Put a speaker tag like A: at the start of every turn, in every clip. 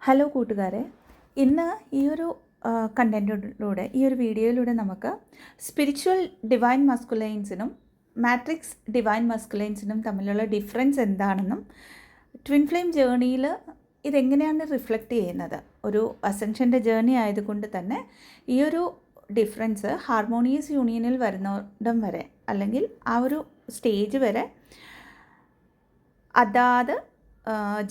A: Hello കൂട്ടുകാരെ, ഇന്ന് ഈ ഒരു കണ്ടൻറ്റിലൂടെ ഈ ഒരു വീഡിയോയിലൂടെ നമുക്ക് സ്പിരിച്വൽ ഡിവൈൻ മസ്കുലൈൻസിനും മാട്രിക്സ് ഡിവൈൻ മസ്കുലൈൻസിനും തമ്മിലുള്ള ഡിഫറൻസ് എന്താണെന്നും ട്വിൻ ഫ്ലെയിം ജേർണിയിൽ ഇതെങ്ങനെയാണ് റിഫ്ലക്റ്റ് ചെയ്യുന്നത്, ഒരു അസെൻഷൻ്റെ ജേർണി ആയതുകൊണ്ട് തന്നെ ഈ ഒരു ഡിഫറൻസ് ഹാർമോണിയസ് യൂണിയനിൽ വരുന്നിടം വരെ അല്ലെങ്കിൽ ആ ഒരു സ്റ്റേജ് വരെ അതാത്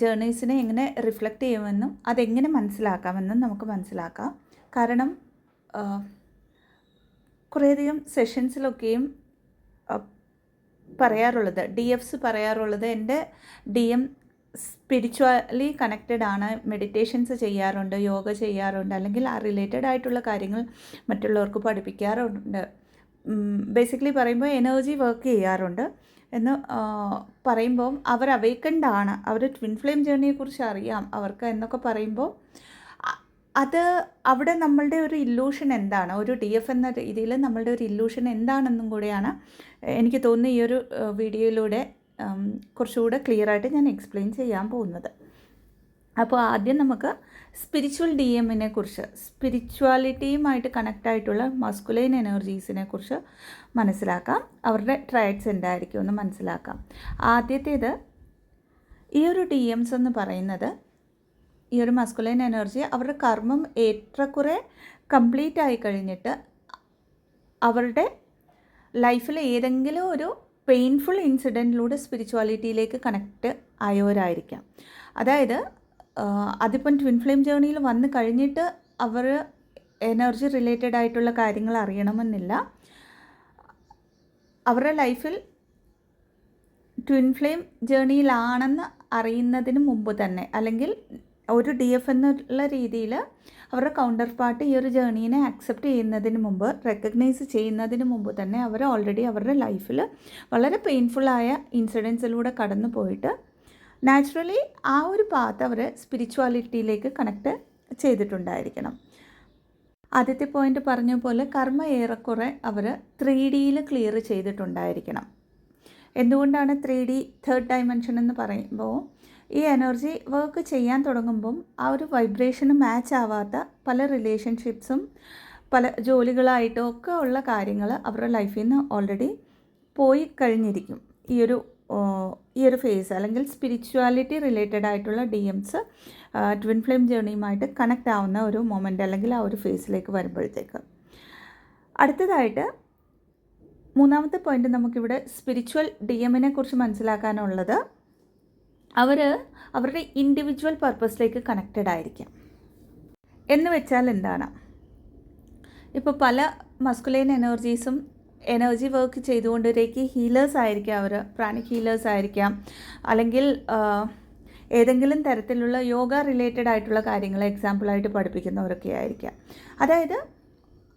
A: ജേർണീസിനെ എങ്ങനെ റിഫ്ലക്റ്റ് ചെയ്യുമെന്നും അതെങ്ങനെ മനസ്സിലാക്കാമെന്നും നമുക്ക് മനസ്സിലാക്കാം. കാരണം കുറേയധികം സെഷൻസിലൊക്കെയും പറയാറുള്ളത്, DFs പറയാറുള്ളത്, എൻ്റെ DM സ്പിരിച്വലി കണക്റ്റഡ് ആണ്, മെഡിറ്റേഷൻസ് ചെയ്യാറുണ്ട്, യോഗ ചെയ്യാറുണ്ട്, അല്ലെങ്കിൽ ആ റിലേറ്റഡ് ആയിട്ടുള്ള കാര്യങ്ങൾ മറ്റുള്ളവർക്ക് പഠിപ്പിക്കാറുണ്ട്, ബേസിക്കലി പറയുമ്പോൾ എനർജി വർക്ക് ചെയ്യാറുണ്ട് എന്ന് പറയുമ്പോൾ അവർ അവേക്കൻഡ് ആണ്, അവർ ട്വിൻ ഫ്ലെയിം ജേർണിയെക്കുറിച്ച് അറിയാം അവർക്ക് എന്നൊക്കെ പറയുമ്പോൾ അത് അവിടെ നമ്മളുടെ ഒരു ഇല്ലൂഷൻ എന്താണ്, ഒരു DF എന്ന രീതിയിൽ നമ്മളുടെ ഒരു ഇല്ലൂഷൻ എന്താണെന്നും കൂടെയാണ് എനിക്ക് തോന്നുന്നു ഈ ഒരു വീഡിയോയിലൂടെ കുറച്ചുകൂടെ ക്ലിയറായിട്ട് ഞാൻ എക്സ്പ്ലെയിൻ ചെയ്യാൻ പോകുന്നത്. അപ്പോൾ ആദ്യം നമുക്ക് സ്പിരിച്വൽ DMനെ കുറിച്ച്, സ്പിരിച്വാലിറ്റിയുമായിട്ട് കണക്റ്റായിട്ടുള്ള മസ്കുലൈൻ എനർജീസിനെ കുറിച്ച് മനസ്സിലാക്കാം, അവരുടെ ട്രൈഡ്സ് എന്തായിരിക്കും എന്ന് മനസ്സിലാക്കാം. ആദ്യത്തേത്, ഈ ഒരു DMs എന്ന് പറയുന്നത്, ഈ ഒരു മസ്കുലൈൻ എനർജി അവരുടെ കർമ്മം ഏറെക്കുറെ കംപ്ലീറ്റ് ആയി കഴിഞ്ഞിട്ട് അവരുടെ ലൈഫിൽ ഏതെങ്കിലും ഒരു പെയിൻഫുൾ ഇൻസിഡൻറ്റിലൂടെ സ്പിരിച്വാലിറ്റിയിലേക്ക് കണക്റ്റ് ആയവരായിരിക്കാം. അതായത് അതിപ്പം ട്വിൻ ഫ്ലെയിം ജേർണിയിൽ വന്ന് കഴിഞ്ഞിട്ട് അവർ എനർജി റിലേറ്റഡ് ആയിട്ടുള്ള കാര്യങ്ങൾ അറിയണമെന്നില്ല. അവരുടെ ലൈഫിൽ ട്വിൻ ഫ്ലെയിം ജേർണിയിലാണെന്ന് അറിയുന്നതിന് മുമ്പ് തന്നെ, അല്ലെങ്കിൽ ഒരു DF എന്നുള്ള രീതിയിൽ അവരുടെ കൗണ്ടർ പാർട്ട് ഈ ഒരു ജേർണീനെ അക്സെപ്റ്റ് ചെയ്യുന്നതിന് മുമ്പ്, റെക്കഗ്നൈസ് ചെയ്യുന്നതിന് മുമ്പ് തന്നെ അവർ ഓൾറെഡി അവരുടെ ലൈഫിൽ വളരെ പെയിൻഫുള്ളായ ഇൻസിഡൻസിലൂടെ കടന്നു പോയിട്ട് നാച്ചുറലി ആ ഒരു പാത്ത് അവർ സ്പിരിച്വാലിറ്റിയിലേക്ക് കണക്റ്റ് ചെയ്തിട്ടുണ്ടായിരിക്കണം. ആദ്യത്തെ പോയിൻ്റ് പറഞ്ഞ പോലെ കർമ്മ ഏറെക്കുറെ അവർ 3Dയിൽ ക്ലിയർ ചെയ്തിട്ടുണ്ടായിരിക്കണം. എന്തുകൊണ്ടാണ് 3D തേർഡ് ഡയമെൻഷൻ എന്ന് പറയുമ്പോൾ, ഈ എനർജി വർക്ക് ചെയ്യാൻ തുടങ്ങുമ്പം ആ ഒരു വൈബ്രേഷന് മാച്ച് ആവാത്ത പല റിലേഷൻഷിപ്സും പല ജോലികളായിട്ടും ഒക്കെ ഉള്ള കാര്യങ്ങൾ അവരുടെ ലൈഫിൽ നിന്ന് ഓൾറെഡി പോയി കഴിഞ്ഞിരിക്കും. ഈ ഒരു ഫേസ് അല്ലെങ്കിൽ സ്പിരിച്വാലിറ്റി റിലേറ്റഡ് ആയിട്ടുള്ള DMs ട്വിൻ ഫ്ലെയിം ജേർണിയുമായിട്ട് കണക്റ്റ് ആവുന്ന ഒരു മൊമെൻ്റ് അല്ലെങ്കിൽ ആ ഒരു ഫേസിലേക്ക് വരുമ്പോഴത്തേക്ക്. അടുത്തതായിട്ട് മൂന്നാമത്തെ പോയിൻ്റ് നമുക്കിവിടെ സ്പിരിച്വൽ DMനെ കുറിച്ച് മനസ്സിലാക്കാനുള്ളത്, അവരുടെ ഇൻഡിവിജ്വൽ പർപ്പസിലേക്ക് കണക്റ്റഡ് ആയിരിക്കാം. എന്ന് വെച്ചാൽ എന്താണ്, ഇപ്പോൾ പല മസ്കുലൈൻ എനർജീസും എനർജി വർക്ക് ചെയ്തുകൊണ്ട് രേക്കി ഹീലേഴ്സ് ആയിരിക്കാം, അവർ പ്രാണിക് ഹീലേഴ്സ് ആയിരിക്കാം, അല്ലെങ്കിൽ ഏതെങ്കിലും തരത്തിലുള്ള യോഗ റിലേറ്റഡ് ആയിട്ടുള്ള കാര്യങ്ങൾ എക്സാമ്പിളായിട്ട് പഠിപ്പിക്കുന്നവരൊക്കെ ആയിരിക്കാം. അതായത്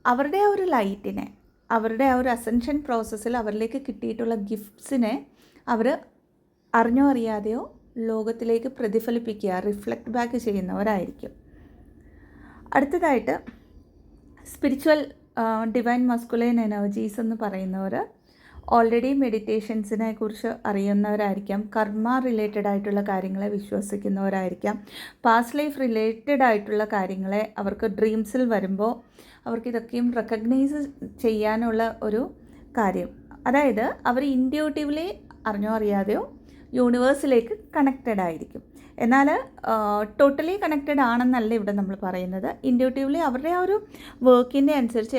A: അവരുടെ ആ ഒരു ലൈറ്റിനെ, അവരുടെ ആ ഒരു അസെൻഷൻ പ്രോസസ്സിൽ അവരിലേക്ക് കിട്ടിയിട്ടുള്ള ഗിഫ്റ്റ്സിനെ അവർ അറിഞ്ഞോ അറിയാതെയോ ലോകത്തിലേക്ക് പ്രതിഫലിപ്പിക്കുക, റിഫ്ലക്റ്റ് ബാക്ക് ചെയ്യുന്നവരായിരിക്കും. അടുത്തതായിട്ട് സ്പിരിച്വൽ ഡിവൈൻ മസ്കുലൈൻ എനർജീസ് എന്ന് പറയുന്നവർ ഓൾറെഡി മെഡിറ്റേഷൻസിനെ കുറിച്ച് അറിയുന്നവരായിരിക്കാം, കർമ്മ റിലേറ്റഡ് ആയിട്ടുള്ള കാര്യങ്ങളെ വിശ്വസിക്കുന്നവരായിരിക്കാം, പാസ്റ്റ് ലൈഫ് റിലേറ്റഡ് ആയിട്ടുള്ള കാര്യങ്ങളെ അവർക്ക് ഡ്രീംസിൽ വരുമ്പോൾ അവർക്കിതൊക്കെയും റെക്കഗ്നൈസ് ചെയ്യാനുള്ള ഒരു കാര്യം. അതായത് അവർ ഇൻറ്റ്യൂട്ടീവ്ലി അറിഞ്ഞോ അറിയാതെയോ യൂണിവേഴ്സിലേക്ക് കണക്റ്റഡ് ആയിരിക്കും. എന്നാൽ ടോട്ടലി കണക്റ്റഡ് ആണെന്നല്ല ഇവിടെ നമ്മൾ പറയുന്നത്. ഇൻറ്റ്യൂട്ടീവ്ലി അവരുടെ ആ ഒരു വർക്കിൻ്റെ അനുസരിച്ച്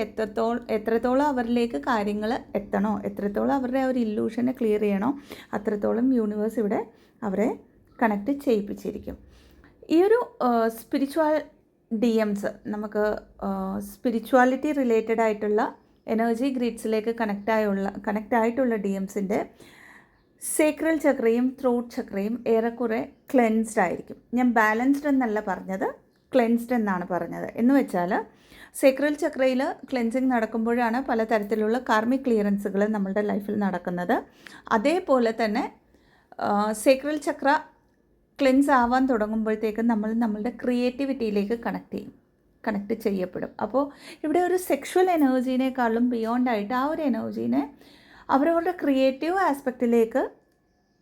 A: എത്രത്തോളം അവരിലേക്ക് കാര്യങ്ങൾ എത്തണോ, എത്രത്തോളം അവരുടെ ആ ഒരു ഇല്ലൂഷനെ ക്ലിയർ ചെയ്യണോ, അത്രത്തോളം യൂണിവേഴ്സ് ഇവിടെ അവരെ കണക്റ്റ് ചെയ്യിപ്പിച്ചിരിക്കും. ഈ ഒരു സ്പിരിച്വൽ DMs നമുക്ക് സ്പിരിച്വാലിറ്റി റിലേറ്റഡ് ആയിട്ടുള്ള എനർജി ഗ്രിഡ്സിലേക്ക് കണക്റ്റ് ആയിട്ടുള്ള DMsൻ്റെ സേക്രൽ ചക്രയും ത്രോട്ട് ചക്രയും ഏറെക്കുറെ ക്ലെൻസ്ഡ് ആയിരിക്കും. ഞാൻ ബാലൻസ്ഡ് എന്നല്ല പറഞ്ഞത്, ക്ലെൻസ്ഡ് എന്നാണ് പറഞ്ഞത്. എന്ന് വെച്ചാൽ സേക്രൽ ചക്രയിൽ ക്ലെൻസിങ് നടക്കുമ്പോഴാണ് പലതരത്തിലുള്ള കാർമിക് ക്ലിയറൻസുകൾ നമ്മളുടെ ലൈഫിൽ നടക്കുന്നത്. അതേപോലെ തന്നെ സേക്രൽ ചക്ര ക്ലെൻസ് ആവാൻ തുടങ്ങുമ്പോഴത്തേക്കും നമ്മളുടെ ക്രിയേറ്റിവിറ്റിയിലേക്ക് കണക്റ്റ് ചെയ്യപ്പെടും. അപ്പോൾ ഇവിടെ ഒരു സെക്ഷുവൽ എനർജീനേക്കാളും ബിയോണ്ടായിട്ട് ആ ഒരു എനർജീനെ അവരവരുടെ ക്രിയേറ്റീവ് ആസ്പെക്റ്റിലേക്ക്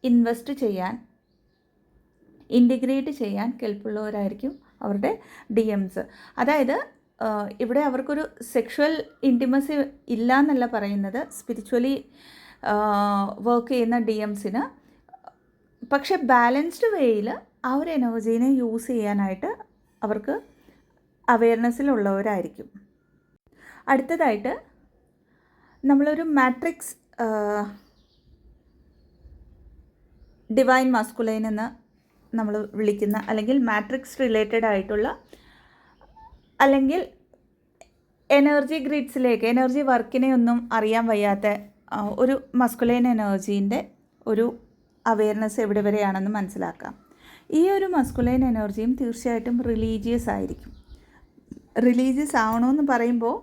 A: ഇൻവെസ്റ്റ് ചെയ്യാൻ ഇൻറ്റിഗ്രേറ്റ് ചെയ്യാൻ കെൽപ്പുള്ളവരായിരിക്കും അവരുടെ DMs. അതായത് ഇവിടെ അവർക്കൊരു സെക്ഷുവൽ ഇൻറ്റിമസി ഇല്ല എന്നല്ല പറയുന്നത്, സ്പിരിച്വലി വർക്ക് ചെയ്യുന്ന DMsന്. പക്ഷെ ബാലൻസ്ഡ് വേയിൽ ആ ഒരു എനർജീനെ യൂസ് ചെയ്യാനായിട്ട് അവർക്ക് അവെയർനെസ്സിലുള്ളവരായിരിക്കും. അടുത്തതായിട്ട് നമ്മളൊരു മാട്രിക്സ് ഡിവൈൻ മാസ്കുലൈൻ എന്ന് നമ്മൾ വിളിക്കുന്ന, അല്ലെങ്കിൽ മാട്രിക്സ് റിലേറ്റഡ് ആയിട്ടുള്ള, അല്ലെങ്കിൽ എനർജി ഗ്രിഡ്സിലേക്ക്, എനർജി വർക്കിനെ ഒന്നും അറിയാൻ വയ്യാത്ത ഒരു മസ്കുലൈൻ എനർജീൻ്റെ ഒരു അവെയർനെസ് എവിടെ വരെയാണെന്ന് മനസ്സിലാക്കാം. ഈ ഒരു മസ്കുലൈൻ എനർജിയും തീർച്ചയായിട്ടും റിലീജിയസ് ആയിരിക്കും. റിലീജിയസ് ആവണമെന്ന് പറയുമ്പോൾ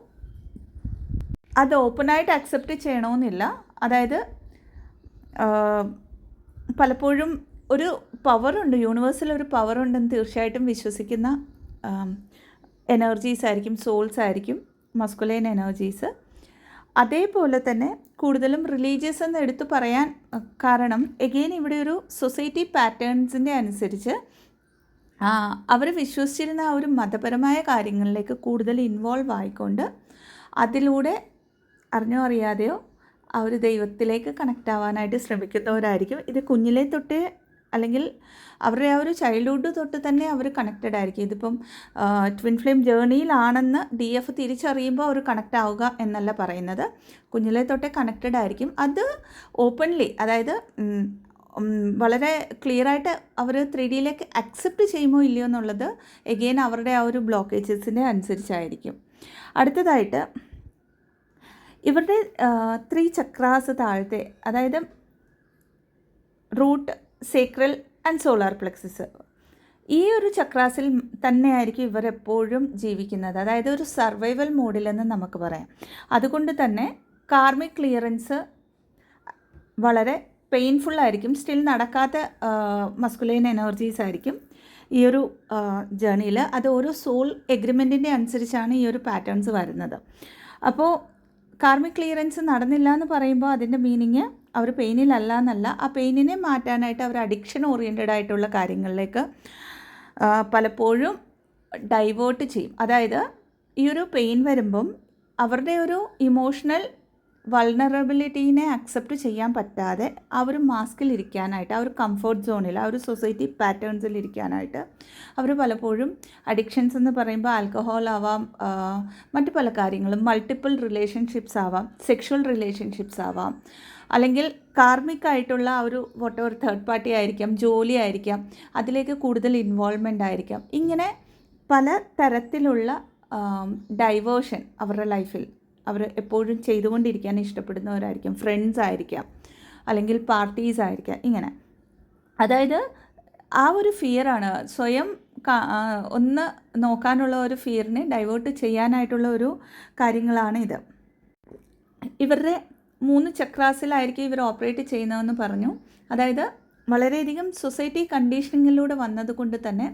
A: അത് ഓപ്പണായിട്ട് അക്സെപ്റ്റ് ചെയ്യണമെന്നില്ല. അതായത് പലപ്പോഴും ഒരു പവറുണ്ട്, യൂണിവേഴ്സിൽ ഒരു പവറുണ്ടെന്ന് തീർച്ചയായിട്ടും വിശ്വസിക്കുന്ന എനർജീസ് ആയിരിക്കും, സോൾസ് ആയിരിക്കും മസ്കുലൈൻ എനർജീസ്. അതേപോലെ തന്നെ കൂടുതലും റിലീജിയസ് എന്ന് എടുത്തു പറയാൻ കാരണം എഗെയിൻ ഇവിടെ ഒരു സൊസൈറ്റി പാറ്റേൺസിൻ്റെ അനുസരിച്ച് അവർ വിശ്വസിച്ചിരുന്ന ആ ഒരു മതപരമായ കാര്യങ്ങളിലേക്ക് കൂടുതൽ ഇൻവോൾവ് ആയിക്കൊണ്ട് അതിലൂടെ അറിഞ്ഞോ അറിയാതെയോ ആ ഒരു ദൈവത്തിലേക്ക് കണക്റ്റ് ആവാനായിട്ട് ശ്രമിക്കുന്നവരായിരിക്കും. ഇത് കുഞ്ഞിലെ തൊട്ടേ, അല്ലെങ്കിൽ അവരുടെ ആ ഒരു ചൈൽഡ്ഹുഡ് തൊട്ട് തന്നെ അവർ കണക്റ്റഡ് ആയിരിക്കും. ഇതിപ്പം ട്വിൻ ഫ്ലെയിം ജേർണിയിലാണെന്ന് DF തിരിച്ചറിയുമ്പോൾ അവർ കണക്റ്റ് ആവുക എന്നല്ല പറയുന്നത്, കുഞ്ഞിലെ തൊട്ടേ കണക്റ്റഡ് ആയിരിക്കും. അത് ഓപ്പൺലി, അതായത് വളരെ ക്ലിയറായിട്ട് അവർ 3Dയിലേക്ക് അക്സെപ്റ്റ് ചെയ്യുമോ ഇല്ലയോ എന്നുള്ളത് എഗെയിൻ അവരുടെ ആ ഒരു ബ്ലോക്കേജസിൻ്റെ അനുസരിച്ചായിരിക്കും. അടുത്തതായിട്ട് ഇവരുടെ 3 ചക്രാസ് താഴത്തെ, അതായത് root, sacral and solar plexus, ഈ ഒരു ചക്രാസിൽ തന്നെയായിരിക്കും ഇവരെപ്പോഴും ജീവിക്കുന്നത്. അതായത് ഒരു സർവൈവൽ മോഡിലെന്ന് നമുക്ക് പറയാം. അതുകൊണ്ട് തന്നെ കാർമിക് ക്ലിയറൻസ് വളരെ പെയിൻഫുൾ ആയിരിക്കും. സ്റ്റിൽ നടക്കാത്ത മസ്കുലൈൻ എനർജീസ് ആയിരിക്കും ഈ ഒരു ജേണിയിൽ. അത് ഓരോ സോൾ എഗ്രിമെൻറ്റിൻ്റെ അനുസരിച്ചാണ് ഈ ഒരു പാറ്റേൺസ് വരുന്നത്. അപ്പോൾ കാർമിക് ക്ലിയറൻസ് നടന്നില്ല എന്ന് പറയുമ്പോൾ അതിൻ്റെ മീനിങ് അവർ പെയിനിലല്ല എന്നല്ല. ആ പെയിനിനെ മാറ്റാനായിട്ട് അവർ അഡിക്ഷൻ ഓറിയൻറ്റഡ് ആയിട്ടുള്ള കാര്യങ്ങളിലേക്ക് പലപ്പോഴും ഡൈവേർട്ട് ചെയ്യും. അതായത് ഈ ഒരു പെയിൻ വരുമ്പം അവരുടെ ഒരു ഇമോഷണൽ വൾണറബിലിറ്റീനെ അക്സെപ്റ്റ് ചെയ്യാൻ പറ്റാതെ ആ ഒരു മാസ്കിലിരിക്കാനായിട്ട്, ആ ഒരു കംഫർട്ട് സോണിൽ, ആ ഒരു സൊസൈറ്റി പാറ്റേൺസിൽ ഇരിക്കാനായിട്ട് അവർ പലപ്പോഴും അഡിക്ഷൻസ് എന്ന് പറയുമ്പോൾ ആൽക്കഹോൾ ആവാം, മറ്റു പല കാര്യങ്ങളും, മൾട്ടിപ്പിൾ റിലേഷൻഷിപ്സ് ആവാം, സെക്ഷുവൽ റിലേഷൻഷിപ്സ് ആവാം, അല്ലെങ്കിൽ കാർമിക് ആയിട്ടുള്ള ആ ഒരു വോട്ടെവർ തേർഡ് പാർട്ടി ആയിരിക്കാം, ജോലി ആയിരിക്കാം, അതിലേക്ക് കൂടുതൽ ഇൻവോൾവ്മെൻ്റ് ആയിരിക്കാം. ഇങ്ങനെ പല തരത്തിലുള്ള ഡൈവേർഷൻ അവരുടെ ലൈഫിൽ അവർ എപ്പോഴും ചെയ്തുകൊണ്ടിരിക്കാൻ ഇഷ്ടപ്പെടുന്നവരായിരിക്കും. ഫ്രണ്ട്സ് ആയിരിക്കാം, അല്ലെങ്കിൽ പാർട്ടീസ് ആയിരിക്കാം, ഇങ്ങനെ. അതായത് ആ ഒരു ഫിയറാണ്, സ്വയം ഒന്ന് നോക്കാനുള്ള ഒരു ഫിയറിനെ ഡൈവേർട്ട് ചെയ്യാനായിട്ടുള്ള ഒരു കാര്യങ്ങളാണ് ഇത്. ഇവരുടെ 3 ചക്രാസിലായിരിക്കും ഇവർ ഓപ്പറേറ്റ് ചെയ്യുന്നതെന്ന് പറഞ്ഞു. അതായത് വളരെയധികം സൊസൈറ്റി കണ്ടീഷനിങ്ങിലൂടെ വന്നതുകൊണ്ട് തന്നെ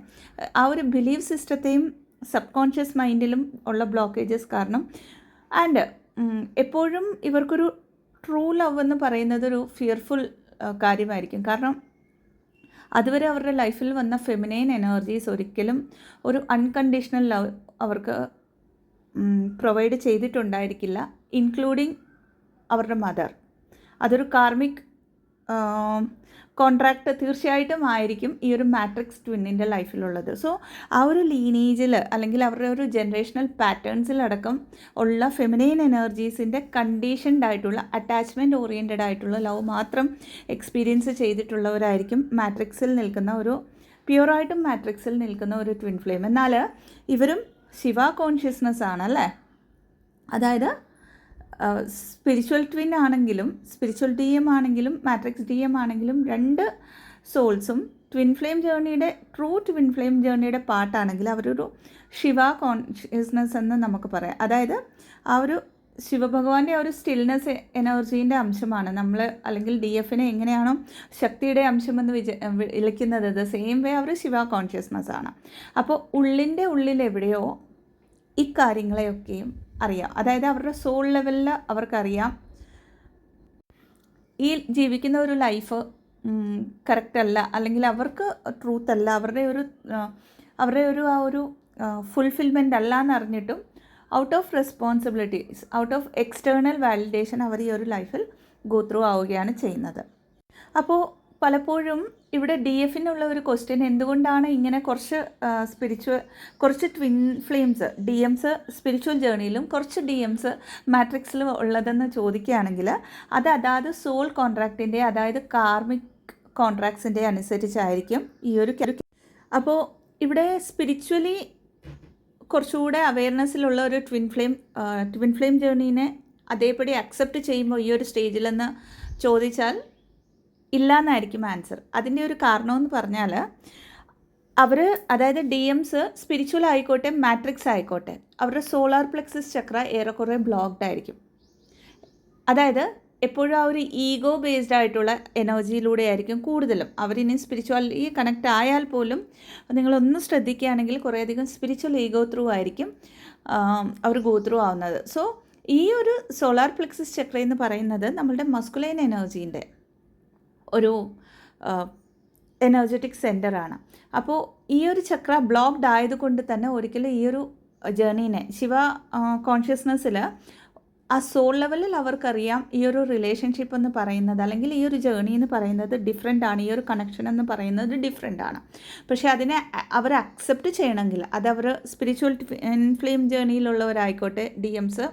A: ആ ഒരു ബിലീഫ് സിസ്റ്റത്തെയും സബ് കോൺഷ്യസ് മൈൻഡിലും ഉള്ള ബ്ലോക്കേജസ് കാരണം, ആൻഡ് എപ്പോഴും ഇവർക്കൊരു ട്രൂ ലവ് എന്ന് പറയുന്നത് ഒരു ഫിയർഫുൾ കാര്യമായിരിക്കും. കാരണം അതുവരെ അവരുടെ ലൈഫിൽ വന്ന ഫെമിനൈൻ എനർജീസ് ഒരിക്കലും ഒരു അൺകണ്ടീഷണൽ ലവ് അവർക്ക് പ്രൊവൈഡ് ചെയ്തിട്ടുണ്ടായിരിക്കില്ല, ഇൻക്ലൂഡിങ് അവരുടെ മദർ. അതൊരു കാർമിക് കോൺട്രാക്റ്റ് തീർച്ചയായിട്ടും ആയിരിക്കും ഈ ഒരു മാട്രിക്സ് ട്വിന്നിൻ്റെ ലൈഫിലുള്ളത്. സോ ആ ഒരു ലീനേജിൽ, അല്ലെങ്കിൽ അവരുടെ ഒരു ജനറേഷണൽ പാറ്റേൺസിലടക്കം ഉള്ള ഫെമിനൈൻ എനർജീസിൻ്റെ കണ്ടീഷൻഡ് ആയിട്ടുള്ള, അറ്റാച്ച്മെൻറ്റ് ഓറിയൻറ്റഡ് ആയിട്ടുള്ള ലവ് മാത്രം എക്സ്പീരിയൻസ് ചെയ്തിട്ടുള്ളവരായിരിക്കും മാട്രിക്സിൽ നിൽക്കുന്ന ഒരു, പ്യുവറായിട്ടും മാട്രിക്സിൽ നിൽക്കുന്ന ഒരു ട്വിൻ ഫ്ലെയിം. എന്നാൽ ഇവരും ശിവ കോൺഷ്യസ്നെസ് ആണല്ലേ. അതായത് സ്പിരിച്വൽ ട്വിൻ ആണെങ്കിലും, സ്പിരിച്വൽ DM ആണെങ്കിലും, മാട്രിക്സ് DM ആണെങ്കിലും, 2 സോൾസും ട്വിൻ ഫ്ലെയിം ജേർണിയുടെ, ട്രൂ ട്വിൻ ഫ്ലെയിം ജേർണിയുടെ പാർട്ടാണെങ്കിൽ അവരൊരു ശിവ കോൺഷ്യസ്നെസ് എന്ന് നമുക്ക് പറയാം. അതായത് ആ ഒരു ശിവഭഗവാന്റെ ഒരു സ്റ്റിൽനെസ് എനർജീൻ്റെ അംശമാണ് നമ്മൾ, അല്ലെങ്കിൽ DFനെ എങ്ങനെയാണോ ശക്തിയുടെ അംശമെന്ന് വിളിക്കുന്നത്, ദ സെയിം വേ അവർ ശിവ കോൺഷ്യസ്നെസ് ആണ്. അപ്പോൾ ഉള്ളിൻ്റെ ഉള്ളിൽ എവിടെയോ ഇക്കാര്യങ്ങളെയൊക്കെയും അറിയാം. അതായത് അവരുടെ സോൾ ലെവലിൽ അവർക്കറിയാം ഈ ജീവിക്കുന്ന ഒരു ലൈഫ് കറക്റ്റ് അല്ല, അല്ലെങ്കിൽ അവർക്ക് ട്രൂത്ത് അല്ല, അവരുടെ ഒരു ആ ഒരു ഫുൾഫിൽമെൻ്റ് അല്ല എന്നറിഞ്ഞിട്ടും out of responsibilities, out of external validation അവർ ഈ ഒരു ലൈഫിൽ ഗോ ത്രൂ ആവുകയാണ് ചെയ്യുന്നത്. അപ്പോൾ പലപ്പോഴും ഇവിടെ ഡി എഫിനുള്ള ഒരു ക്വസ്റ്റ്യൻ, എന്തുകൊണ്ടാണ് ഇങ്ങനെ കുറച്ച് ട്വിൻ ഫ്ലെയിംസ് ഡി എംസ് സ്പിരിച്വൽ ജേർണിയിലും കുറച്ച് ഡി എംസ് മാട്രിക്സിലും ഉള്ളതെന്ന് ചോദിക്കുകയാണെങ്കിൽ അതാത് സോൾ കോൺട്രാക്റ്റിൻ്റെ, അതായത് കാർമിക് കോൺട്രാക്ട്സിൻ്റെ അനുസരിച്ചായിരിക്കും ഈ ഒരു. അപ്പോൾ ഇവിടെ സ്പിരിച്വലി കുറച്ചുകൂടെ അവെയർനെസ്സിലുള്ള ഒരു ട്വിൻ ഫ്ലെയിം ജേർണീനെ അതേപടി അക്സെപ്റ്റ് ചെയ്യുമ്പോൾ ഈ ഒരു സ്റ്റേജിലെന്ന് ചോദിച്ചാൽ ഇല്ല എന്നായിരിക്കും ആൻസർ. അതിൻ്റെ ഒരു കാരണമെന്ന് പറഞ്ഞാൽ അതായത് ഡി എംസ് സ്പിരിച്വൽ ആയിക്കോട്ടെ മാട്രിക്സ് ആയിക്കോട്ടെ, അവരുടെ സോളാർ പ്ലെക്സസ് ചക്ര ഏറെക്കുറെ ബ്ലോക്ക്ഡ് ആയിരിക്കും. അതായത് എപ്പോഴും ആ ഒരു ഈഗോ ബേസ്ഡ് ആയിട്ടുള്ള എനർജിയിലൂടെ ആയിരിക്കും കൂടുതലും അവരിനി സ്പിരിച്വാലിറ്റി കണക്റ്റ് ആയാൽ പോലും നിങ്ങളൊന്ന് ശ്രദ്ധിക്കുകയാണെങ്കിൽ കുറേയധികം സ്പിരിച്വൽ ഈഗോ ത്രൂ ആയിരിക്കും അവർ ഗോ ത്രൂ ആവുന്നത്. സോ ഈ ഒരു സോളാർ പ്ലെക്സസ് ചക്ര എന്ന് പറയുന്നത് നമ്മളുടെ മസ്കുലൈൻ എനർജീൻ്റെ ഒരു എനർജറ്റിക് സെൻറ്ററാണ്. അപ്പോൾ ഈ ഒരു ചക്ര ബ്ലോക്ക്ഡ് ആയതുകൊണ്ട് തന്നെ ഒരിക്കലും ഈ ഒരു ജേർണീനെ ശിവ കോൺഷ്യസ്നെസ്സിൽ ആ സോൾ ലെവലിൽ അവർക്കറിയാം ഈ ഒരു റിലേഷൻഷിപ്പ് എന്ന് പറയുന്നത്, അല്ലെങ്കിൽ ഈ ഒരു ജേർണി എന്ന് പറയുന്നത് ഡിഫറെൻ്റ് ആണ്, ഈ ഒരു കണക്ഷൻ എന്ന് പറയുന്നത് ഡിഫറെൻ്റ് ആണ്. പക്ഷേ അതിനെ അവർ അക്സെപ്റ്റ് ചെയ്യണമെങ്കിൽ, അത് അവർ സ്പിരിച്വൽ ട്വിൻ ഫ്ലെയിം ജേർണിയിലുള്ളവരായിക്കോട്ടെ, D Ms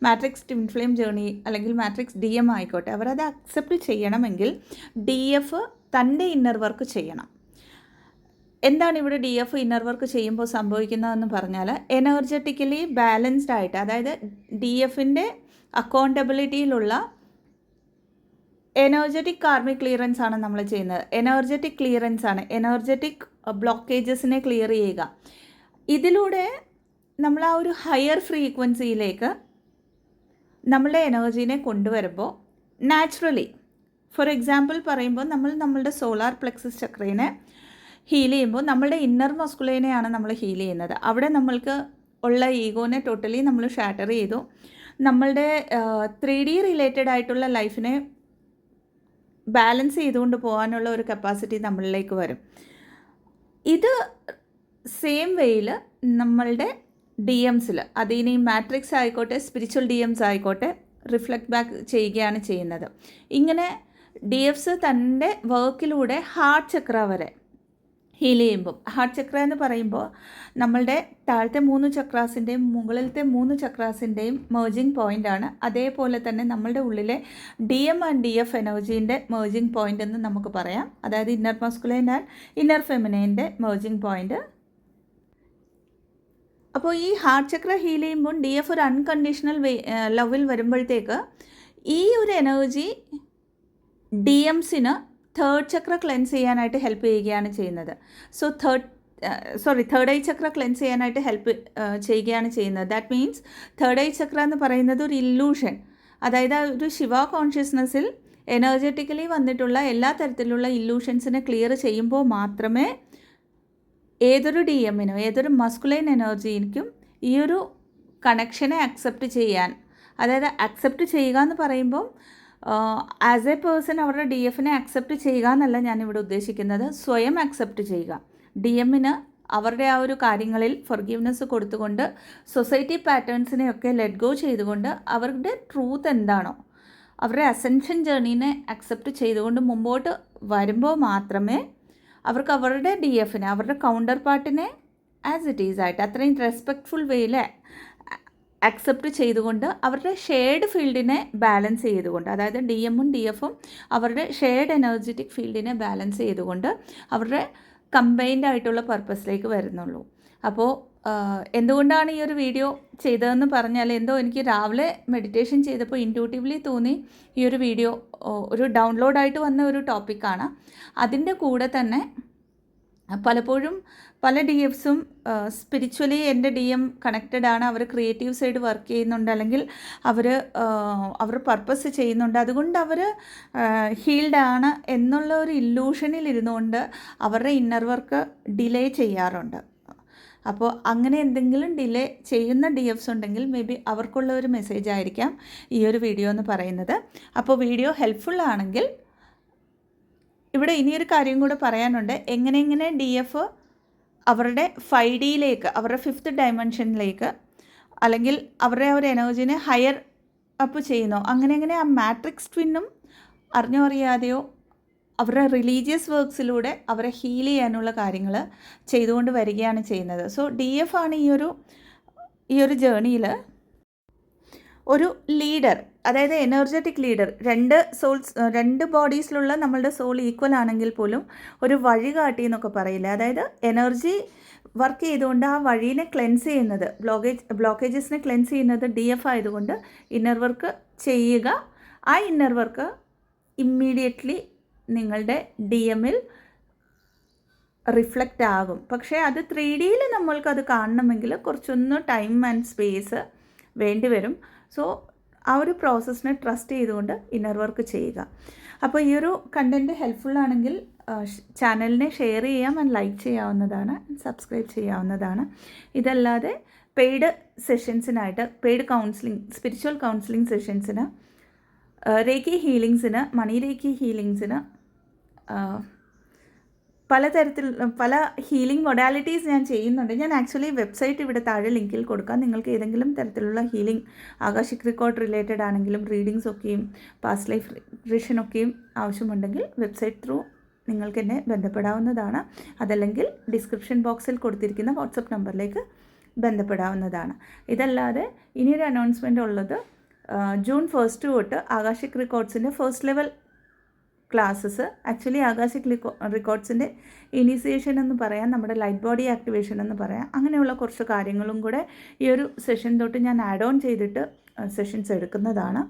A: matrix twin flame journey അല്ലെങ്കിൽ മാട്രിക്സ് ഡി എം ആയിക്കോട്ടെ, അവരത് അക്സെപ്റ്റ് ചെയ്യണമെങ്കിൽ ഡി എഫ് തൻ്റെ ഇന്നർ വർക്ക് ചെയ്യണം. എന്താണ് ഇവിടെ ഡി എഫ് ഇന്നർ വർക്ക് ചെയ്യുമ്പോൾ സംഭവിക്കുന്നതെന്ന് പറഞ്ഞാൽ, എനർജറ്റിക്കലി ബാലൻസ്ഡ് ആയിട്ട്, അതായത് ഡി എഫിൻ്റെ അക്കൗണ്ടബിലിറ്റിയിലുള്ള എനർജറ്റിക് കാർമിക് ക്ലിയറൻസ് ആണ് നമ്മൾ ചെയ്യുന്നത്. എനർജറ്റിക് ക്ലിയറൻസ് ആണ്, എനർജറ്റിക് ബ്ലോക്കേജസിനെ ക്ലിയർ ചെയ്യുക. ഇതിലൂടെ നമ്മൾ ആ ഒരു ഹയർ ഫ്രീക്വൻസിയിലേക്ക് നമ്മളുടെ എനർജീനെ കൊണ്ടുവരുമ്പോൾ നാച്ചുറലി, ഫോർ എക്സാമ്പിൾ പറയുമ്പോൾ നമ്മളുടെ സോളാർ പ്ലെക്സസ് ചക്രേനെ ഹീൽ ചെയ്യുമ്പോൾ നമ്മളുടെ ഇന്നർ മസ്കുലൈനെയാണ് നമ്മൾ ഹീൽ ചെയ്യുന്നത്. അവിടെ നമ്മൾക്ക് ഉള്ള ഈഗോനെ ടോട്ടലി നമ്മൾ ഷാറ്റർ ചെയ്തു. നമ്മളുടെ 3D റിലേറ്റഡ് ആയിട്ടുള്ള ലൈഫിനെ ബാലൻസ് ചെയ്തുകൊണ്ട് പോകാനുള്ള ഒരു കപ്പാസിറ്റി നമ്മളിലേക്ക് വരും. ഇത് സെയിം വേയിൽ നമ്മളുടെ ഡി എംസിൽ, അതിനി മാട്രിക്സ് ആയിക്കോട്ടെ സ്പിരിച്വൽ ഡി എംസ് ആയിക്കോട്ടെ, റിഫ്ലക്റ്റ് ബാക്ക് ചെയ്യുകയാണ് ചെയ്യുന്നത്. ഇങ്ങനെ ഡി എഫ്സ് തൻ്റെ വർക്കിലൂടെ ഹാർട്ട് ചക്ര വരെ ഹീൽ ചെയ്യുമ്പോൾ, ഹാർട്ട് ചക്ര എന്ന് പറയുമ്പോൾ നമ്മളുടെ താഴത്തെ 3 ചക്രാസിൻ്റെയും മുകളിലത്തെ 3 ചക്രാസിൻ്റെയും മേർജിങ് പോയിൻ്റാണ്. അതേപോലെ തന്നെ നമ്മളുടെ ഉള്ളിലെ D M and D F എനർജീൻ്റെ മേർജിങ് പോയിൻ്റ് എന്ന് നമുക്ക് പറയാം. അതായത് ഇന്നർ മസ്കുലൈൻ ആൻഡ് ഇന്നർ ഫെമിനൈൻ്റെ മേർജിങ് പോയിൻ്റ്. അപ്പോൾ ഈ ഹാർട്ട് ചക്ര ഹീൽ ചെയ്യുമ്പോൾ ഡി എഫ് ഒരു അൺകണ്ടീഷണൽ ലവിൽ വരുമ്പോഴത്തേക്ക് ഈ ഒരു എനർജി ഡി എംസിന് തേർഡ് ചക്ര ക്ലെൻസ് ചെയ്യാനായിട്ട് ഹെൽപ്പ് ചെയ്യുകയാണ് ചെയ്യുന്നത്. So third eye chakra cleanse ചെയ്യാനായിട്ട് ഹെൽപ്പ് ചെയ്യുകയാണ് ചെയ്യുന്നത്. That means third eye chakra എന്ന് പറയുന്നത് ഒരു ഇല്ലൂഷൻ, അതായത് ഒരു ശിവ കോൺഷ്യസ്നെസ്സിൽ എനർജറ്റിക്കലി വന്നിട്ടുള്ള എല്ലാ തരത്തിലുള്ള ഇല്ലൂഷൻസിനെ ക്ലിയർ ചെയ്യുമ്പോൾ മാത്രമേ ഏതൊരു ഡി എമ്മിനും ഏതൊരു മസ്കുലൈൻ എനർജിക്കും ഈ ഒരു കണക്ഷനെ അക്സെപ്റ്റ് ചെയ്യാൻ, അതായത് അക്സെപ്റ്റ് ചെയ്യുക എന്ന് പറയുമ്പം ആസ് എ പേഴ്സൺ അവരുടെ ഡി എഫിനെ അക്സെപ്റ്റ് ചെയ്യുക എന്നല്ല ഞാനിവിടെ ഉദ്ദേശിക്കുന്നത്, സ്വയം അക്സെപ്റ്റ് ചെയ്യുക. ഡി എമ്മിന് അവരുടെ ആ ഒരു കാര്യങ്ങളിൽ ഫൊർഗീവ്നെസ് കൊടുത്തുകൊണ്ട് സൊസൈറ്റി പാറ്റേൺസിനെയൊക്കെ ലെറ്റ് ഗോ ചെയ്തുകൊണ്ട് അവരുടെ ട്രൂത്ത് എന്താണോ, അവരുടെ അസെൻഷൻ ജേർണീനെ അക്സെപ്റ്റ് ചെയ്തുകൊണ്ട് മുമ്പോട്ട് വരുമ്പോൾ മാത്രമേ അവർക്ക് അവരുടെ ഡി എഫിനെ, അവരുടെ കൗണ്ടർ പാർട്ടിനെ ആസ് ഇറ്റ് ഈസ് ആയിട്ട് അത്രയും റെസ്പെക്റ്റ്ഫുൾ വേയിൽ അക്സെപ്റ്റ് ചെയ്തുകൊണ്ട് അവരുടെ ഷെയർഡ് ഫീൽഡിനെ ബാലൻസ് ചെയ്തുകൊണ്ട്, അതായത് ഡി എമ്മും ഡി എഫും അവരുടെ ഷെയർഡ് എനർജറ്റിക് ഫീൽഡിനെ ബാലൻസ് ചെയ്തുകൊണ്ട് അവരുടെ കമ്പൈൻഡ് ആയിട്ടുള്ള പർപ്പസിലേക്ക് വരുന്നുള്ളൂ. അപ്പോൾ എന്തുകൊണ്ടാണ് ഈ ഒരു വീഡിയോ ചെയ്തതെന്ന് പറഞ്ഞാൽ, എന്തോ എനിക്ക് രാവിലെ മെഡിറ്റേഷൻ ചെയ്തപ്പോൾ ഇൻറ്റ്യൂട്ടീവ്ലി തോന്നി ഈ ഒരു വീഡിയോ ഒരു ഡൗൺലോഡായിട്ട് വന്ന ഒരു ടോപ്പിക്കാണ്. അതിൻ്റെ കൂടെ തന്നെ പലപ്പോഴും പല ഡി എഫ്സും സ്പിരിച്വലി എൻ്റെ ഡി എം കണക്റ്റഡ് ആണ്, അവർ ക്രിയേറ്റീവ് സൈഡ് വർക്ക് ചെയ്യുന്നുണ്ട്, അല്ലെങ്കിൽ അവർ പർപ്പസ് ചെയ്യുന്നുണ്ട്, അതുകൊണ്ട് അവർ ഹീൽഡ് ആണ് എന്നുള്ള ഒരു ഇല്ലൂഷനിൽ ഇരുന്നുകൊണ്ട് അവരുടെ ഇന്നർ വർക്ക് ഡിലേ ചെയ്യാറുണ്ട്. അപ്പോൾ അങ്ങനെ എന്തെങ്കിലും ഡിലേ ചെയ്യുന്ന ഡി എഫ്സ് ഉണ്ടെങ്കിൽ മേ ബി അവർക്കുള്ള ഒരു മെസ്സേജ് ആയിരിക്കാം ഈ ഒരു വീഡിയോ എന്ന് പറയുന്നത്. അപ്പോൾ വീഡിയോ ഹെൽപ്ഫുൾ ആണെങ്കിൽ ഇവിടെ ഇനിയൊരു കാര്യം കൂടെ പറയാനുണ്ട്. എങ്ങനെ DF അവരുടെ 5Dയിലേക്ക്, അവരുടെ 5th ഡയമെൻഷനിലേക്ക്, അല്ലെങ്കിൽ അവരുടെ ഒരു എനർജീനെ ഹയർ അപ്പ് ചെയ്യുന്നോ, അങ്ങനെ ആ മാട്രിക്സ് ട്വിന്നും അറിഞ്ഞോ അറിയാതെയോ അവരുടെ റിലീജിയസ് വർക്ക്സിലൂടെ അവരെ ഹീൽ ചെയ്യാനുള്ള കാര്യങ്ങൾ ചെയ്തുകൊണ്ട് വരികയാണ് ചെയ്യുന്നത്. സോ DF ആണ് ഈ ഒരു ജേണിയിൽ ഒരു ലീഡർ, അതായത് എനർജറ്റിക് ലീഡർ. രണ്ട് ബോഡീസിലുള്ള നമ്മളുടെ സോൾ ഈക്വൽ ആണെങ്കിൽ പോലും ഒരു വഴികാട്ടി എന്നൊക്കെ പറയില്ല. അതായത് എനർജി വർക്ക് ചെയ്തുകൊണ്ട് ആ വഴീനെ ക്ലെൻസ് ചെയ്യുന്നത്, ബ്ലോക്കേജസിനെ ക്ലെൻസ് ചെയ്യുന്നത് DF ആയതുകൊണ്ട് ഇന്നർ വർക്ക് ചെയ്യുക. ആ ഇന്നർ വർക്ക് ഇമ്മീഡിയറ്റ്ലി നിങ്ങളുടെ DMൽ റിഫ്ലക്റ്റ് ആകും. പക്ഷേ അത് 3Dയിൽ നമ്മൾക്കത് കാണണമെങ്കിൽ കുറച്ചൊന്ന് ടൈം ആൻഡ് സ്പേസ് വേണ്ടി വരും. സോ ആ ഒരു പ്രോസസ്സിനെ ട്രസ്റ്റ് ചെയ്തുകൊണ്ട് ഇന്നർ വർക്ക് ചെയ്യുക. അപ്പോൾ ഈ ഒരു കണ്ടൻറ്റ് ഹെൽപ്ഫുള്ളാണെങ്കിൽ ചാനലിനെ ഷെയർ ചെയ്യാം, ആൻഡ് ലൈക്ക് ചെയ്യാവുന്നതാണ്, സബ്സ്ക്രൈബ് ചെയ്യാവുന്നതാണ്. ഇതല്ലാതെ പെയ്ഡ് സെഷൻസിനായിട്ട്, പെയ്ഡ് കൗൺസിലിംഗ്, സ്പിരിച്വൽ കൗൺസിലിംഗ് സെഷൻസിന്, റേക്കി ഹീലിങ്സിന്, മണി റേക്കി ഹീലിങ്സിന്, പല ഹീലിംഗ് മൊഡാലിറ്റീസ് ഞാൻ ചെയ്യുന്നുണ്ട്. ഞാൻ ആക്ച്വലി വെബ്സൈറ്റ് ഇവിടെ താഴെ ലിങ്കിൽ കൊടുക്കാം. നിങ്ങൾക്ക് ഏതെങ്കിലും തരത്തിലുള്ള ഹീലിംഗ്, ആകാശിക് റെക്കോർഡ് റിലേറ്റഡ് ആണെങ്കിലും, റീഡിങ്സൊക്കെയും പാസ്റ്റ് ലൈഫ് റിഗ്രഷനൊക്കെയും ആവശ്യമുണ്ടെങ്കിൽ വെബ്സൈറ്റ് ത്രൂ നിങ്ങൾക്ക് എന്നെ ബന്ധപ്പെടാവുന്നതാണ്. അതല്ലെങ്കിൽ ഡിസ്ക്രിപ്ഷൻ ബോക്സിൽ കൊടുത്തിരിക്കുന്ന വാട്സപ്പ് നമ്പറിലേക്ക് ബന്ധപ്പെടാവുന്നതാണ്. ഇതല്ലാതെ ഇനിയൊരു അനൗൺസ്മെൻ്റ് ഉള്ളത്, ജൂൺ 1 തൊട്ട് ആകാശിക് റെക്കോർഡ്സിൻ്റെ first level classes, actually Akashic റെക്കോർഡ്സിൻ്റെ ഇനീസിയേഷൻ എന്ന് പറയാം, നമ്മുടെ ലൈറ്റ് ബോഡി ആക്ടിവേഷൻ എന്ന് പറയാം. അങ്ങനെയുള്ള കുറച്ച് കാര്യങ്ങളും കൂടെ ഈ ഒരു സെഷൻ തൊട്ട് ഞാൻ ആഡ് ഓൺ ചെയ്തിട്ട് സെഷൻസ് എടുക്കുന്നതാണ്,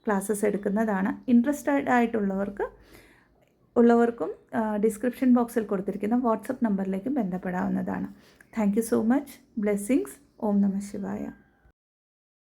A: ക്ലാസ്സസ് എടുക്കുന്നതാണ്. ഇൻട്രസ്റ്റഡ് ആയിട്ടുള്ളവർക്കും ഡിസ്ക്രിപ്ഷൻ ബോക്സിൽ കൊടുത്തിരിക്കുന്ന വാട്സപ്പ് നമ്പറിലേക്ക് ബന്ധപ്പെടാവുന്നതാണ്. Thank you so much. Blessings. ഓം നമഃ ശിവായ.